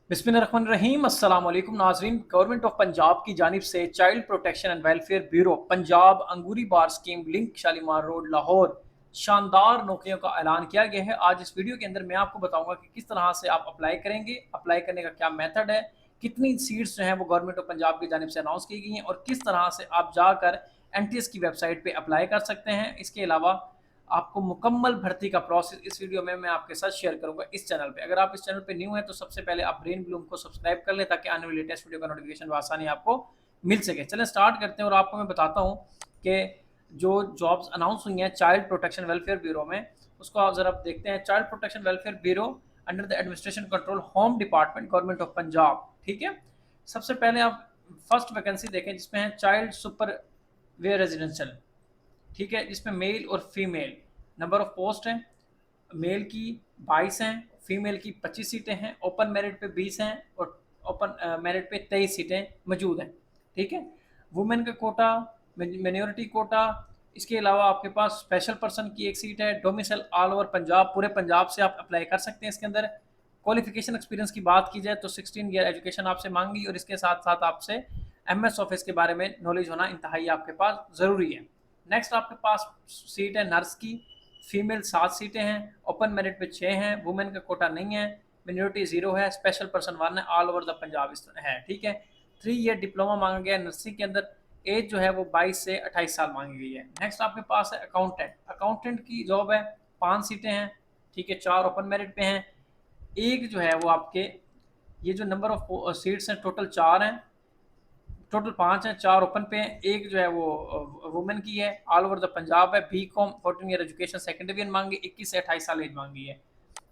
बिस्मिल्लाहिर्रहमानिर्रहीम अस्सलाम वालेकुम नाजरीन। गवर्नमेंट ऑफ पंजाब की जानिब से child protection and welfare bureau Punjab Angoori bar scheme link Shalimar road Lahore शानदार नौकरियों का ऐलान किया गया है। आज इस वीडियो के अंदर मैं आपको बताऊंगा कि किस तरह से आप अप्लाई करेंगे, अप्लाई करने का क्या मेथड है, कितनी सीट्स जो हैं वो गवर्नमेंट ऑफ पंजाब की जानिब से अनाउंस की गई हैं और किस तरह से आप जाकर NTS की वेबसाइट पर अप्लाई कर सकते हैं। इसके अलावा आपको मुकम्मल भर्ती का प्रोसेस इस वीडियो में मैं आपके साथ शेयर करूंगा इस चैनल पे। अगर आप इस चैनल पे न्यू हैं तो सबसे पहले आप ब्रेन ब्लूम को सब्सक्राइब कर लें ताकि आने वाली लेटेस्ट वीडियो का नोटिफिकेशन आसानी आपको मिल सके। चलें स्टार्ट करते हैं और आपको मैं बताता हूँ कि जो जॉब्स अनाउंस हुई हैं चाइल्ड प्रोटेक्शन वेलफेयर ब्यूरो में, उसको आप जरा देखते हैं। Child protection welfare bureau under the administration control home department government of Punjab. ठीक है, सबसे पहले आप फर्स्ट वैकेंसी देखें जिसमें है चाइल्ड सुपरवेयर रेजिडेंशियल। ठीक है, जिसमें मेल और फीमेल नंबर ऑफ पोस्ट हैं। मेल की 22 हैं, फीमेल की 25 सीटें हैं, ओपन मेरिट पे 20 हैं और ओपन मेरिट पे 23 सीटें मौजूद हैं। ठीक है, वुमेन का कोटा, मिनोरिटी कोटा, इसके अलावा आपके पास स्पेशल पर्सन की एक सीट है। डोमिसाइल ऑल ओवर पंजाब, पूरे पंजाब से आप अप्लाई कर सकते हैं इसके अंदर। क्वालिफिकेशन एक्सपीरियंस की बात की जाए तो 16 ईयर एजुकेशन आपसे मांगी और इसके साथ साथ आपसे MS ऑफिस के बारे में नॉलेज होना इंतहाई आपके पास ज़रूरी है। नेक्स्ट आपके पास सीट है नर्स की, फीमेल 7 सीटें हैं, ओपन मेरिट पे 6 हैं, वुमेन का कोटा नहीं है, मिनोरिटी 0 है, स्पेशल पर्सन 1 है, ऑल ओवर द पंजाब है। ठीक है, 3 ईयर डिप्लोमा मांगा गया है नर्सिंग के अंदर। एज जो है वो 22 से 28 साल मांगी गई है। नेक्स्ट आपके पास है अकाउंटेंट। अकाउंटेंट की जॉब है, 5 सीटें हैं। ठीक है, 4 ओपन मेरिट पे हैं, एक जो है वो आपके, ये जो नंबर ऑफ सीट्स हैं टोटल 4 हैं, टोटल 5 हैं, 4 ओपन पे हैं, एक जो है वो वुमेन की है, ऑल ओवर द पंजाब है। BCom 14 year education, second division मांगी, 21 से 28 साल एज मांगी है।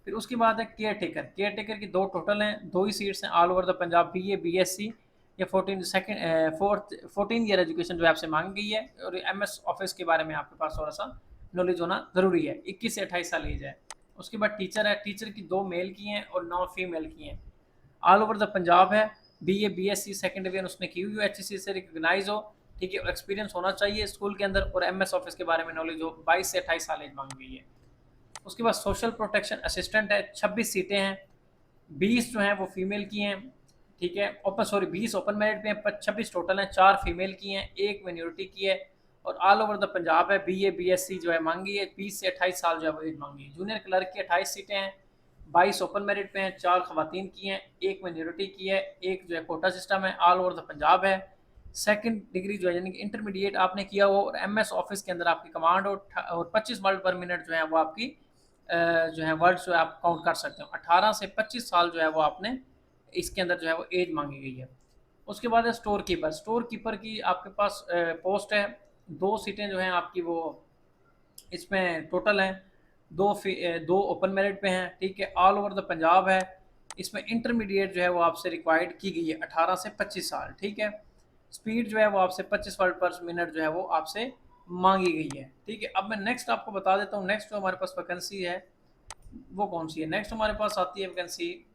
फिर उसके बाद है केयर टेकर। केयर टेकर की 2 टोटल हैं, 2 ही सीट्स हैं, all over the Punjab. BA BSc या 14 ईयर एजुकेशन जो है आपसे मांगी गई है और MS ऑफिस के बारे में आपके पास थोड़ा सा नॉलेज होना ज़रूरी है। 21 से 28 साल एज है। उसके बाद टीचर है, टीचर की 2 मेल की हैं और 9 फीमेल की हैं, ऑल ओवर द पंजाब है। BA BSc सेकेंड डिवीजन उसने की हुई हो, HEC से रिकॉग्नाइज हो। ठीक है, एक्सपीरियंस होना चाहिए स्कूल के अंदर और MS ऑफिस के बारे में नॉलेज हो। 22 से 28 साल एज मांगी गई है। उसके बाद सोशल प्रोटेक्शन असिस्टेंट है, 26 सीटें हैं, 20 जो हैं वो फीमेल की हैं। ठीक है, 20 ओपन मेरिट पे हैं, 26 टोटल हैं, 4 फीमेल की हैं, एक मिनोरिटी की है और ऑल ओवर द पंजाब है। BA BSc जो है मांगी है, 20 से 28 साल जो है वो एज मांगी है। जूनियर क्लर्क की 28 सीटें हैं, 22 ओपन मेरिट पे हैं, 4 खवातीन की हैं, एक मिनोरिटी की है, एक जो है कोटा सिस्टम है, ऑल ओवर द पंजाब है। सेकंड डिग्री जो है यानी कि इंटरमीडिएट आपने किया हो और MS ऑफिस के अंदर आपकी कमांड हो और 25 वर्ड पर मिनट जो है वो आपकी जो है वर्ड्स जो है आप काउंट कर सकते हो। 18 से 25 साल जो है वो आपने इसके अंदर जो है वो एज मांगी गई है। उसके बाद है स्टोर कीपर। स्टोर कीपर की आपके पास पोस्ट है, 2 सीटें जो हैं आपकी वो इसमें टोटल हैं, 2 ओपन मेरिट पे हैं। ठीक है, ऑल ओवर द पंजाब है। इसमें इंटरमीडिएट जो है वो आपसे रिक्वायर्ड की गई है, 18 से 25 साल। ठीक है, स्पीड जो है वो आपसे 25 वर्ड पर मिनट जो है वो आपसे मांगी गई है। ठीक है, अब मैं नेक्स्ट आपको बता देता हूँ नेक्स्ट जो हमारे पास वैकेंसी है वो कौन सी है। नेक्स्ट हमारे पास आती है वैकेंसी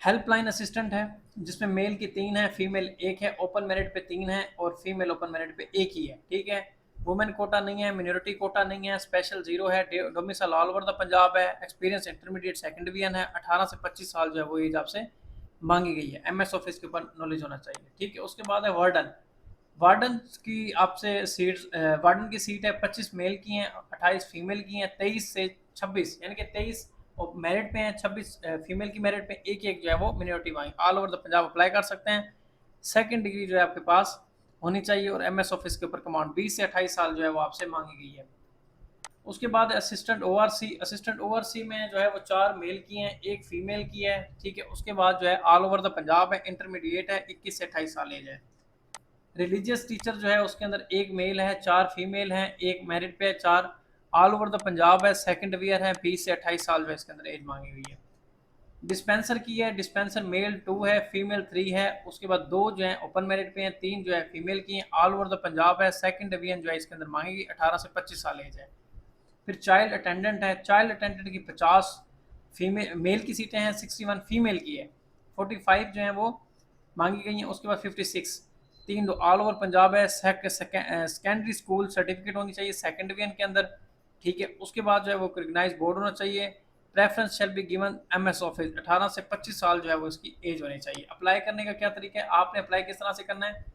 हेल्पलाइन असिस्टेंट है, जिसमें मेल की 3 है, फीमेल 1 है, ओपन मेरिट पे 3 है और फीमेल ओपन मेरिट पे 1 ही है। ठीक है, वुमेन कोटा नहीं है, मिनोरिटी कोटा नहीं है, स्पेशल 0 है, domicile all over the Punjab है, एक्सपीरियंस इंटरमीडिएट सेकंड डिवीजन है, 18 से 25 साल जो है वो एज आपसे मांगी गई है। MS ऑफिस के ऊपर नॉलेज होना चाहिए। ठीक है, उसके बाद है वार्डन। वार्डन की आपसे सीट, वार्डन की सीट है, 25 मेल की हैं, 28 फीमेल की हैं, 23 से 26 यानी कि 23 और मेरिट पे हैं, 26 फीमेल की मेरिट पे, एक एक जो है वो minority wise, all over the Punjab apply कर सकते हैं। सेकंड डिग्री जो है आपके पास होनी चाहिए और MS ऑफिस के ऊपर कमांड। 20 से 28 साल जो है वो आपसे मांगी गई है। उसके बाद असिस्टेंट ORC। असिस्टेंट ORC में जो है वो 4 मेल की हैं, एक फीमेल की है। ठीक है, उसके बाद जो है ऑल ओवर द पंजाब है, इंटरमीडिएट है, 21 से 28 साल एज है। रिलीजियस टीचर जो है उसके अंदर एक मेल है, 4 फीमेल हैं, एक मेरिट पे है, 4 ऑल ओवर द पंजाब है, सेकंड ईयर है, 20 से 28 साल जो है इसके अंदर एज मांगी हुई है। डिस्पेंसर की है, डिस्पेंसर मेल 2 है, फीमेल 3 है। उसके बाद 2 जो है ओपन मेरिट पे हैं, 3 जो है फीमेल की हैं, ऑल ओवर द पंजाब है, सेकंड डिवीजन जो है इसके अंदर मांगेगी, 18 से 25 साल एज है। फिर चाइल्ड अटेंडेंट है, चाइल्ड अटेंडेंट की 50 फीमेल मेल की सीटें हैं, 61 फीमेल की है, 45 जो है वो मांगी गई हैं। उसके बाद 56 3 ऑल ओवर पंजाब है, सेकेंडरी स्कूल सर्टिफिकेट होनी चाहिए सेकंड डिवीजन के अंदर। ठीक है, उसके बाद जो है वो रिकग्नाइज बोर्ड होना चाहिए, preference shall be given MS office. 18 से 25 साल जो है वो इसकी एज होनी चाहिए। अप्लाई करने का क्या तरीका है, आपने अप्लाई किस तरह से करना है,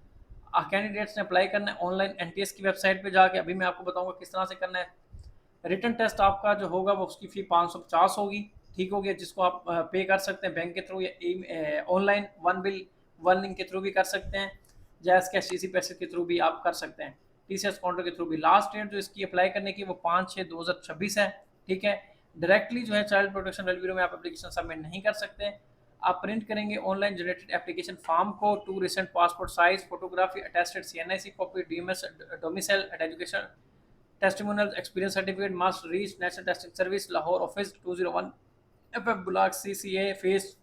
कैंडिडेट्स ने अप्लाई करना है ऑनलाइन एनटीएस की वेबसाइट पे जाके। अभी मैं आपको बताऊंगा किस तरह से करना है। रिटन टेस्ट आपका जो होगा वो उसकी फ़ी 550 होगी, ठीक हो गया, जिसको आप पे कर सकते हैं बैंक के थ्रू या online one bill one link के थ्रू भी कर सकते हैं, जैस कैश इसी पैसे के थ्रू भी आप कर सकते हैं, टीसीएस काउंटर के थ्रू भी। लास्ट डेट जो इसकी अप्लाई करने की वो 5/6/2026 है, ठीक है। डायरेक्टली जो है चाइल्ड प्रोटेक्शन वेल ब्यूरो में आप एप्लीकेशन सबमिट नहीं कर सकते। आप प्रिंट करेंगे ऑनलाइन जनरेटेड एप्लीकेशन फॉर्म को, 2 recent passport size photography, attested CNIC copy, DMS domicile education testimonial experience certificate must reach national testing service Lahore office 201 FF block CCA phase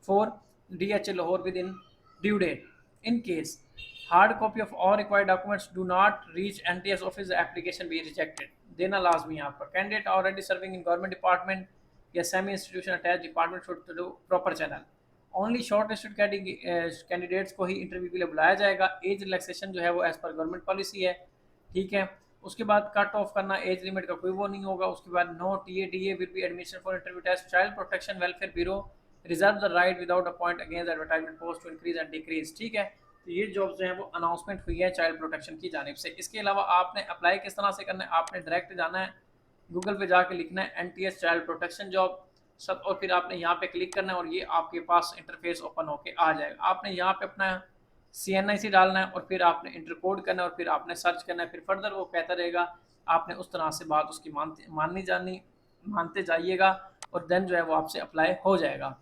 4 DHA Lahore within due date. In case hard copy of all required documents do not reach NTS office application be rejected. देना लाजमी है आपका। Candidate already serving in government department या semi institution attach department should do proper channel. Only short listed candidates को ही interview के लिए बुलाया जाएगा। एज रिलैक्सेशन जो है वो एज पर गवर्नमेंट पॉलिसी है, ठीक है। उसके बाद कट ऑफ करना, एज लिमिट का कोई वो नहीं होगा। उसके बाद no TADA will be admission for interview test. Child protection welfare bureau reserve the right without a point against advertisement post to increase and decrease, ठीक है। तो ये जॉब्स जो है वो अनाउंसमेंट हुई है चाइल्ड प्रोटेक्शन की जानिब से। इसके अलावा आपने अप्लाई किस तरह से करना है, आपने डायरेक्ट जाना है गूगल पे जाके लिखना है NTS चाइल्ड प्रोटेक्शन जॉब सब, और फिर आपने यहाँ पे क्लिक करना है और ये आपके पास इंटरफेस ओपन होके आ जाएगा। आपने यहाँ पे अपना CNIC डालना है और फिर आपने इंटर कोड करना है और फिर आपने सर्च करना है, फिर फर्दर वो कहता रहेगा, आपने उस तरह से बात उसकी मानते जाइएगा और देन जो है वो आपसे अप्लाई हो जाएगा,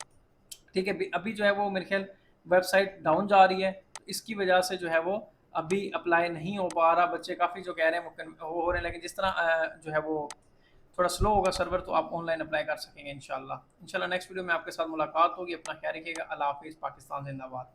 ठीक है। अभी जो है वो मेरे ख्याल वेबसाइट डाउन जा रही है, इसकी वजह से जो है वो अभी अप्लाई नहीं हो पा रहा। बच्चे काफ़ी जो कह रहे हैं वो हो रहे हैं, लेकिन जिस तरह जो है वो थोड़ा स्लो होगा सर्वर तो आप ऑनलाइन अप्लाई कर सकेंगे इंशाल्लाह। नेक्स्ट वीडियो में आपके साथ मुलाकात होगी। अपना ख्याल रखिएगा। अल्लाह हाफिज़। पाकिस्तान जिंदाबाद।